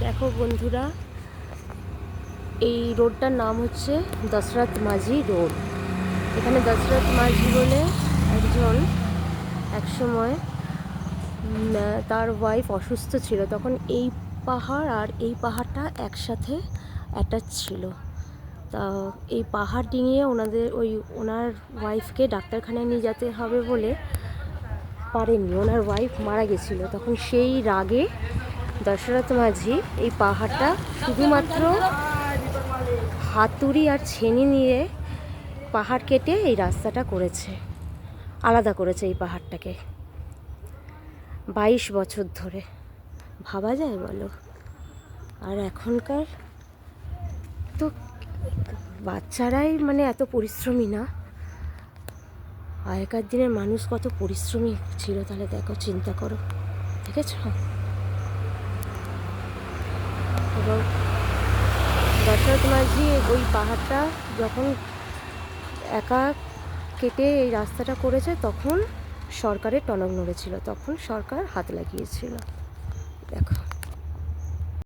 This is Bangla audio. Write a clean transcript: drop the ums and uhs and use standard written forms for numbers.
দেখো বন্ধুরা, এই রোডটার নাম হচ্ছে দশরথ মাঝি রোড। এখানে দশরথ মাঝি বলে একজন একসময় তার ওয়াইফ অসুস্থ ছিল, তখন এই পাহাড় আর এই পাহাড়টা একসাথে অ্যাটাচ ছিল। তা এই পাহাড় ডিঙিয়ে ওনার ওয়াইফকে ডাক্তারখানায় নিয়ে যেতে হবে বলে পারেননি, ওনার ওয়াইফ মারা গেছিলো। তখন সেই রাগে দশরথ মাঝি এই পাহাড়টা শুধুমাত্র হাতুড়ি আর ছেনি নিয়ে পাহাড় কেটে এই রাস্তাটা করেছে, আলাদা করেছে এই পাহাড়টাকে 22 বছর ধরে। ভাবা যায় বলো? আর এখনকার তো বাচ্চারাই এত পরিশ্রমী না, আগেকার দিনের মানুষ কত পরিশ্রমী ছিল তাহলে দেখো, চিন্তা করো, দেখেছ? এবং দশরথ মাঝি ওই পাহাড়টা যখন একা কেটে এই রাস্তাটা করেছে, তখন সরকারের টনক নড়েছিল, তখন সরকার হাত লাগিয়েছিল। দেখো।